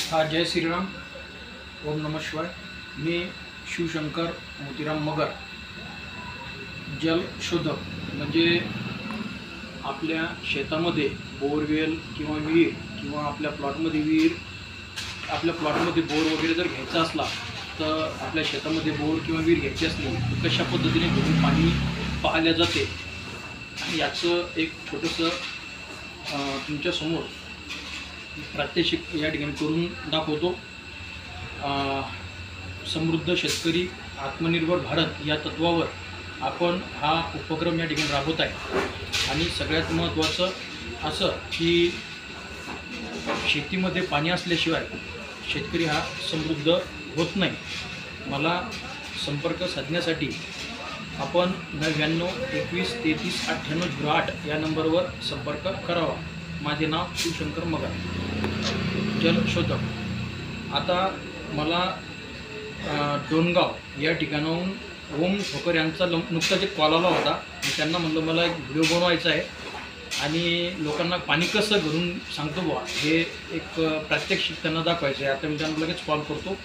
हा जय श्रीराम, ओम नमः शिवाय। मी शिवशंकर मोतीराम मगर, जलशोधक म्हणजे आपल्या शेतामध्ये बोरवेल किंवा विहीर किंवा आपल्या प्लॉटमध्ये बोर वगैरे जर घ्यायचा असला तर आपल्या शेतामध्ये बोर किंवा विहीर घ्यायची असली तर कशा पद्धतीने घरून पाणी पाहिल्या जाते आणि याचं एक छोटंसं तुमच्यासमोर प्रात्यक्षिक या ठिकाणी करून दाखवतो। समृद्ध शेतकरी आत्मनिर्भर भारत या तत्वावर आपण हा उपक्रम या ठिकाणी राबवत आहे आणि सगळ्यात महत्त्वाचं असं की शेतीमध्ये पाणी असल्याशिवाय शेतकरी हा समृद्ध होत नाही। मला संपर्क साधण्यासाठी आपण 99 21 33 98 08 या नंबरवर संपर्क करावा। माझे नाव शिवशंकर मगर, जलशोधक। आता मला डोणगाव या ठिकाणाहून ओम ठोकर यांचा नुकताच एक कॉल आला होता। त्यांना म्हणलं मला एक व्हिडिओ बनवायचा आहे आणि लोकांना पाणी कसं घरून सांगतो बुवा हे एक प्रात्यक्षिक त्यांना दाखवायचं आहे। आता मी त्यांना लगेच कॉल करतो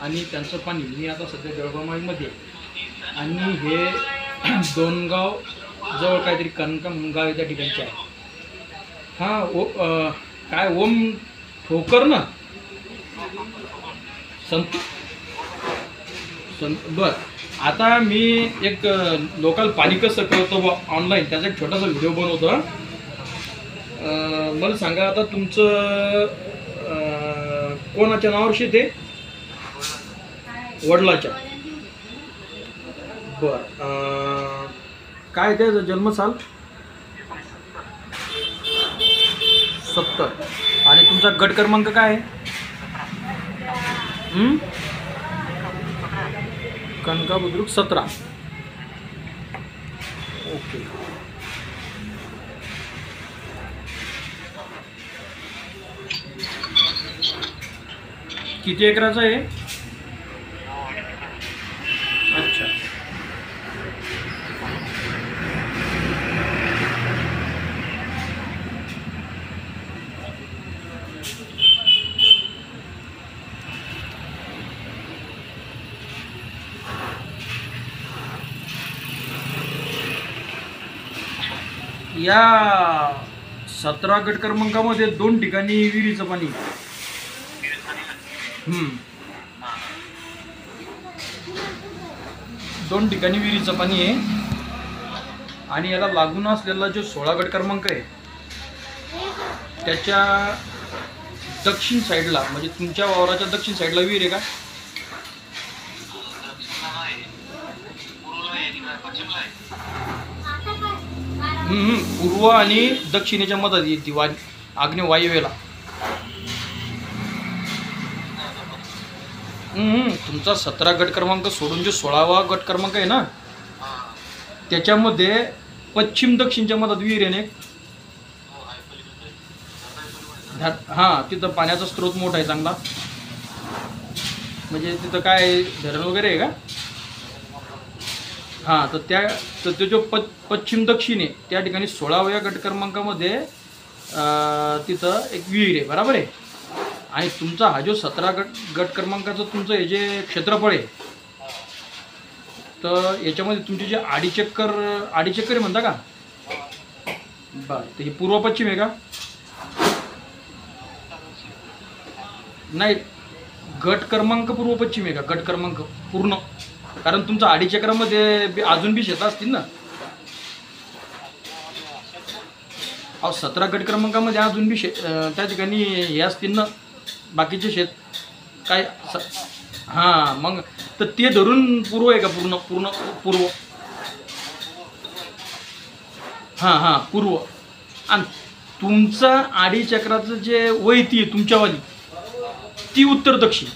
आणि त्यांचं पाणी मी आता सध्या जळगावमध्ये आणि हे डोणगाव जवळ काहीतरी कनकागाव या ठिकाणचे आहे। हां काय ओम ठोकर ना बर। आता मी एक लोकल पाणी कसं करतो बा ऑनलाईन त्याचा एक छोटासा व्हिडिओ बनवतो। मला सांगा आता तुमचं कोणाच्या नावावर शेत आहे? वडिलाच्या। बर काय त्याचं जन्मसाल? 70। आणि तुमचा गट क्रमांक काय आहे? कनका बुद्रुक 17। ओके। किती एकराचा आहे? अच्छा। या 17 गट क्रमांकामध्ये 2 ठिकाणी विहिरीचं पाणी। 2 ठिकाणी विहिरीचं पाणी आहे आणि याला लागून असलेला जो 16 गट क्रमांक आहे त्याच्या दक्षिण साईडला म्हणजे तुमच्या वावराच्या दक्षिण साईडला विहीर आहे का? पूर्व आणि दक्षिणेच्या मधात येते आग्नेय वायव्येला। तुमचा 17 गट क्रमांक सोडून जो 16वा गट क्रमांक आहे ना त्याच्यामध्ये पश्चिम दक्षिणच्या मधात विहीर आहे ना। हां, तिथं पाण्याचा स्रोत मोठा आहे चांगला। म्हणजे तिथं काय धरण वगैरे आहे का? हां, तर ते जो पश्चिम दक्षिण आहे त्या ठिकाणी 16व्या गट क्रमांकामध्ये तिथं एक विहीर आहे, बरोबर आहे। आणि तुमचा हा जो 17 गट क्रमांकाचं तुमचं हे जे क्षेत्रफळ आहे तर याच्यामध्ये तुमचे जे अडीच एकर म्हणता का? बरं, तर हे पूर्व पश्चिम आहे का? नाही, गट क्रमांक पूर्व पश्चिम आहे का? गट क्रमांक पूर्ण, कारण तुमचा 2.5 एकरामध्ये अजून बी शेतं असतील ना। अहो 17 गट क्रमांकामध्ये अजून बी त्या ठिकाणी हे असतील ना बाकीचे शेत काय? हां, मग तर ते धरून पूर्व आहे का? पूर्व। हां, पूर्व। आणि तुमचा 2.5 एकराचं जे वैती आहे तुमच्यावाली ती उत्तर दक्षिण।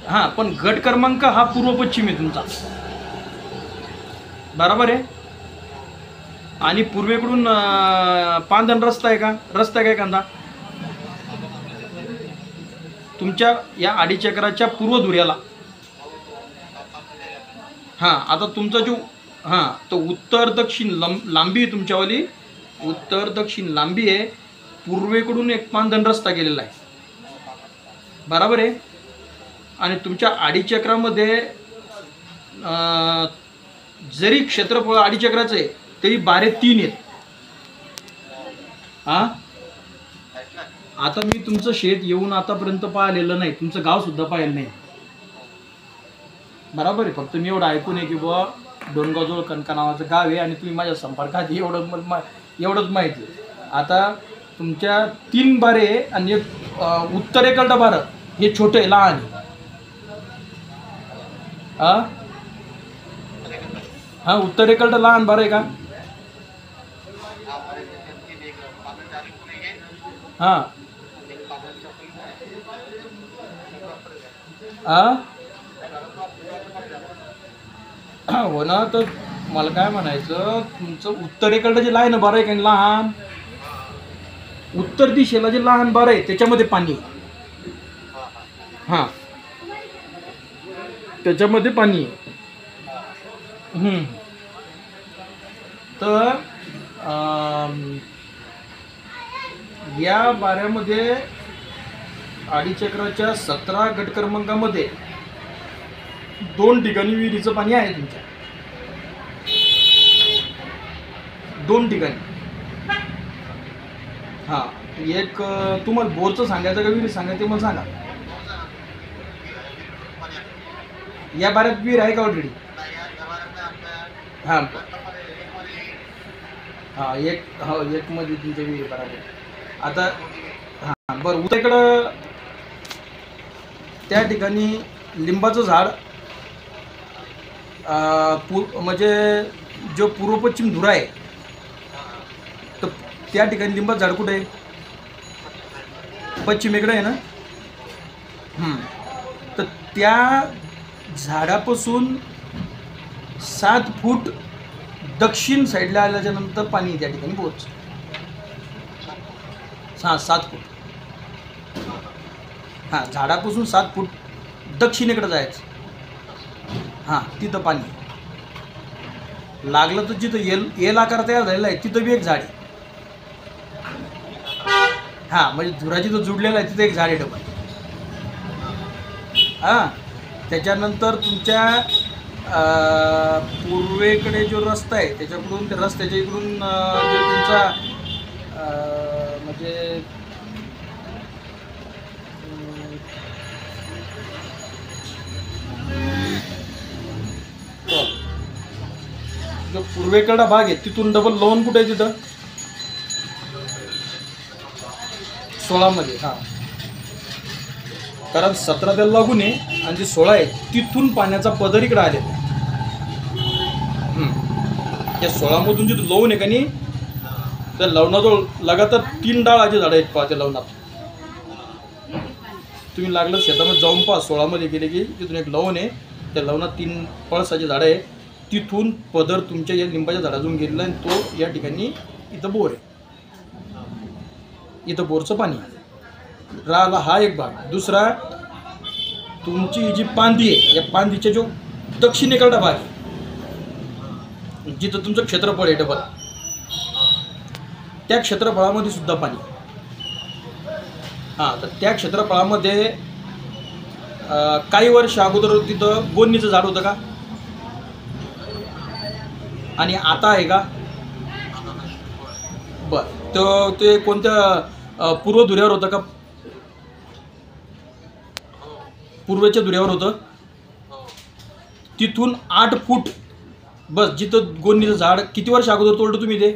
हां, पण गट क्रमांक हा पूर्व पश्चिम आहे तुमचा, बरोबर आहे। आणि पूर्वेकडून पांदन रस्ता आहे का? रस्ता काय कांदा तुमच्या या 2.5 एकराच्या पूर्व धुऱ्याला? हां, आता तुमचा जो तो उत्तर दक्षिण लांबी आहे तुमच्यावाली, उत्तर दक्षिण लांबी आहे पूर्वेकडून एक पांदन रस्ता गेलेला आहे, बरोबर आहे. आणि तुमच्या 2.5 एकरामध्ये जरी क्षेत्रफळ 2.5 एकराचं आहे तरी बारे 3 आहेत. हा, आता मी तुमचं शेत येऊन आतापर्यंत पाहिलेलं नाही, तुमचं गाव सुद्धा पाहिलं नाही, बरोबर आहे. फक्त मी एवढं ऐकून आहे की बुवा डोणगावजवळ कणका नावाचं गाव आहे आणि तुम्ही माझ्या संपर्कात एवढंच माहिती आहे. आता तुमच्या 3 बारे आणि एक उत्तरेकडलं बारं हे छोटं आहे, लहान आहे. हा, उत्तरेकडलं लहान बारं आहे का? हां हो ना. तर मला काय म्हणायचं, तुमचं उत्तरेकडलं जे लहान बारं आहे का लहान, उत्तर दिशेला जे लहान बारं आहे त्याच्यामध्ये पाणी आहे. हां, त्याच्यामध्ये पाणी आहे. तर या बाऱ्यामध्ये 2.5 एकराच्या 17 गट क्रमांकामध्ये 2 ठिकाणी विहिरीचं पाणी आहे तुमच्या, 2 ठिकाणी. हां, एक तुम्हाला बोरचं सांगायचं का विहिरी सांगायचं ते मला सांगा. या बाऱ्यात विहीर आहे का ऑलरेडी? हां हां, एक मध्ये तुमच्या विहीर बरोबर. आता हां बरं, उत्तरेकडं त्या ठिकाणी लिंबाचं झाड, म्हणजे जो पूर्व पश्चिम धुरा आहे तर त्या ठिकाणी लिंबाचं झाड कुठे आहे? पश्चिमेकडे आहे ना. तर त्या झाडापासून 7 फूट दक्षिण साईडला आल्याच्या नंतर पाणी त्या ठिकाणी पोहोच. 7 फूट. हां, झाडापासून 7 फूट दक्षिणेकडे जायचं. हां, तिथं पाणी लागलं तर जिथं एल आकार तयार झालेला आहे तिथं बी एक झाड आहे. हां, म्हणजे धुरा जिथं जुडलेला आहे तिथं एक झाड आहे डबल. हां, त्याच्यानंतर तुमच्या पूर्वेकडे जो रस्ता आहे त्याच्याकडून, त्या रस्त्याच्या इकडून जो तुमचा म्हणजे जो पूर्वेकडा भाग आहे तिथून डबल लोन कुठे आहे? तिथं 16 मध्ये. हां, कारण 17 त्याला लागून आहे आणि जे 16 आहे तिथून पाण्याचा पदर इकडे आलेला आहे. त्या 16 मधून जे लवण आहे का नाही, त्या लवणाजवळ लगातार 3 डाळाचे झाडं आहेत. पहा त्या लवणात, तुम्ही लागलं शेतामध्ये जाऊन पहा. 16 मध्ये गेले की तिथून एक लवण आहे, त्या लवणात 3 पळसाचे झाडं आहे. तिथून पदर तुमच्या या लिंबाच्या झाडातून गेलेला आणि तो या ठिकाणी इथं बोर आहे. इथं बोरचं पाणी राहिला. हा एक भाग. दुसरा, तुमची ही जी पांदी आहे या पांदीच्या जो दक्षिणेकडला भाग आहे जिथं तुमचं क्षेत्रफळ आहे डबल, त्या क्षेत्रफळामध्ये सुद्धा पाणी. हां, तर त्या क्षेत्रफळामध्ये काही वर्ष अगोदर तिथं गोंदीचं झाड होतं का? आणि आता आहे का? बरं, तर ते कोणत्या पूर्व धुऱ्यावर होतं का? पूर्वेच्या धुऱ्यावर होतं. तिथून 8 फूट बस जिथं गोंदीचं झाड. किती वर्ष अगोदर तोडलं तुम्ही ते?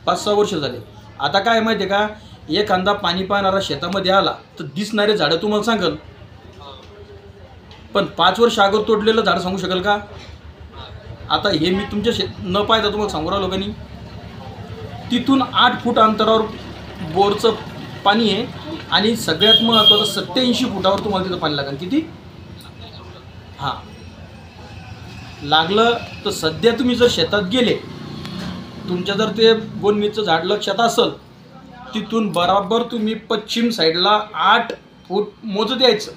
5-6 वर्ष झाले. आता काय माहिती आहे का, एखादा पाणी पाहणारा शेतामध्ये आला तर दिसणारे झाडं तुम्हाला सांगल, पण 5 वर्ष अगोदर तोडलेलं झाड सांगू शकेल का? आता हे मी तुमच्या न पाहता तुम्हाला सांगू राहिलो का नाही. तिथून 8 फूट अंतरावर बोरचं पाणी आहे आणि सगळ्यात महत्त्वाचं 87 फुटावर तुम्हाला तिथं पाणी लागेल. किती? हां, लागलं तर सध्या तुम्ही जर शेतात गेले, तुमच्या जर ते गोंदीचं झाड लक्षात असेल, तिथून बराबर तुम्ही पश्चिम साईडला 8 फूट मोजत यायचं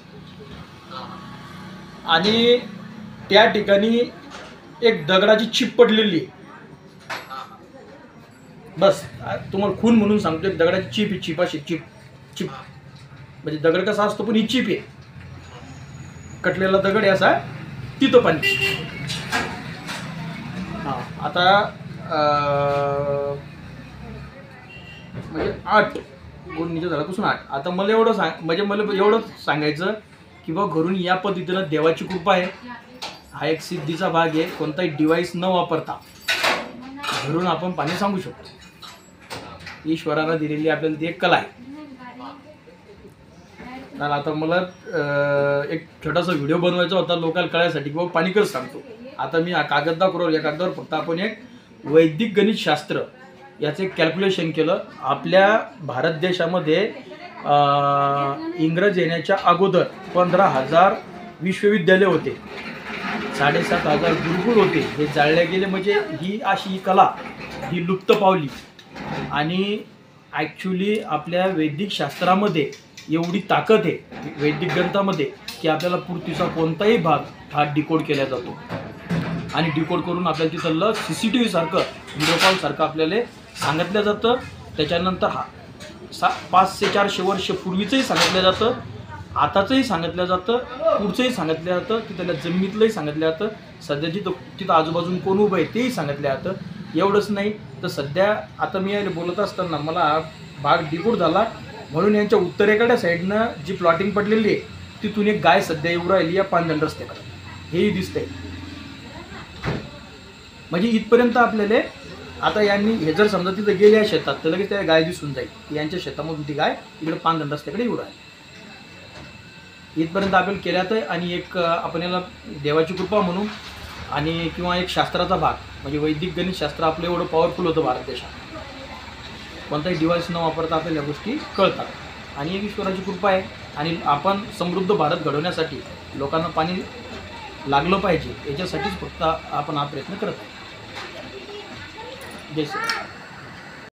आणि त्या ठिकाणी एक दगडाची चिप पडलेली आहे. बस तुम्हाला खून म्हणून सांगतो, एक दगडाची चिप आहे, चिप अशी चिप चिप, म्हणजे दगड कसा असतो पण ही चिप आहे, कटलेला दगड आहे असा, तिथं पाणी. हां आता म्हणजे 8 गुणीच्या झाडापासून 8. आता मला एवढं म्हणजे मला एवढं सांगायचं की बा घरून या पद्धतीनं देवाची कृपा आहे. हा एक सिद्धीचा भाग आहे. कोणताही डिव्हाइस न वापरता घरून आपण पाणी सांगू शकतो. ईश्वरानं दिलेली आपल्याला ती एक कला आहे. तर आता मला एक छोटासा व्हिडिओ बनवायचा होता लोकांना कळायसाठी की बाबा पाणी कसं सांगतो. आता मी कागद दाखवलं, या कागदावर फक्त आपण एक वैदिक गणित शास्त्र याचं एक कॅल्क्युलेशन केलं. आपल्या भारत देशामध्ये इंग्रज येण्याच्या अगोदर 15,000 विश्वविद्यालय होते, 7,500 गुरुकुल होते. हे जाळले गेले. म्हणजे ही अशी कला ही लुप्त पावली. आणि ॲक्च्युली आपल्या वैदिक शास्त्रामध्ये एवढी ताकद आहे वैदिक गणितामध्ये की आपल्याला पृथ्वीचा कोणताही भाग हा डिकोड केला जातो. आणि डिकोड करून आपल्याला तिथलं CCTV सारखं, व्हिडिओ कॉल सारखं आपल्याला सांगितलं जातं. त्याच्यानंतर 500-400 वर्ष पूर्वीचंही सांगितलं जातं, आताचंही सांगितलं जातं, पुढचंही सांगितलं जातं, तिथल्या जमिनीतलंही सांगितलं जातं, सध्या तिथं आजूबाजून कोण उभं आहे तेही सांगितलं जातं. एवढंच नाही तर सध्या आता मी यायला बोलत असताना मला हा भाग डिकोड झाला म्हणून यांच्या उत्तरेकडच्या साईडनं जी प्लॉटिंग पडलेली आहे तिथून एक गाय सध्या येऊ राहिली या पांढऱ्या रस्त्याकडे, हेही दिसतंय. म्हणजे इथपर्यंत आपल्याला आता यांनी हे जर समजा तिथं गेल्या शेतात तर लगेच त्या गाय दिसून जाईल. यांच्या शेतामधून ती गाय इकडे पांढऱ्या रस्त्याकडे येऊ राहिली. इथपर्यंत आपल्याला केल्यात. आणि एक आपण याला देवाची कृपा म्हणून आणि किंवा एक शास्त्राचा भाग म्हणजे वैदिक गणित शास्त्र आपलं एवढं पॉवरफुल होतं भारत देशात. कोणताही डिव्हाइस न वापरता आपल्याला या गोष्टी कळतात. आणि एक ईश्वराची कृपा आहे. आणि आपण समृद्ध भारत घडवण्यासाठी लोकांना पाणी लागलं पाहिजे याच्यासाठीच फक्त आपण हा प्रयत्न करत आहोत. जय श्री राम.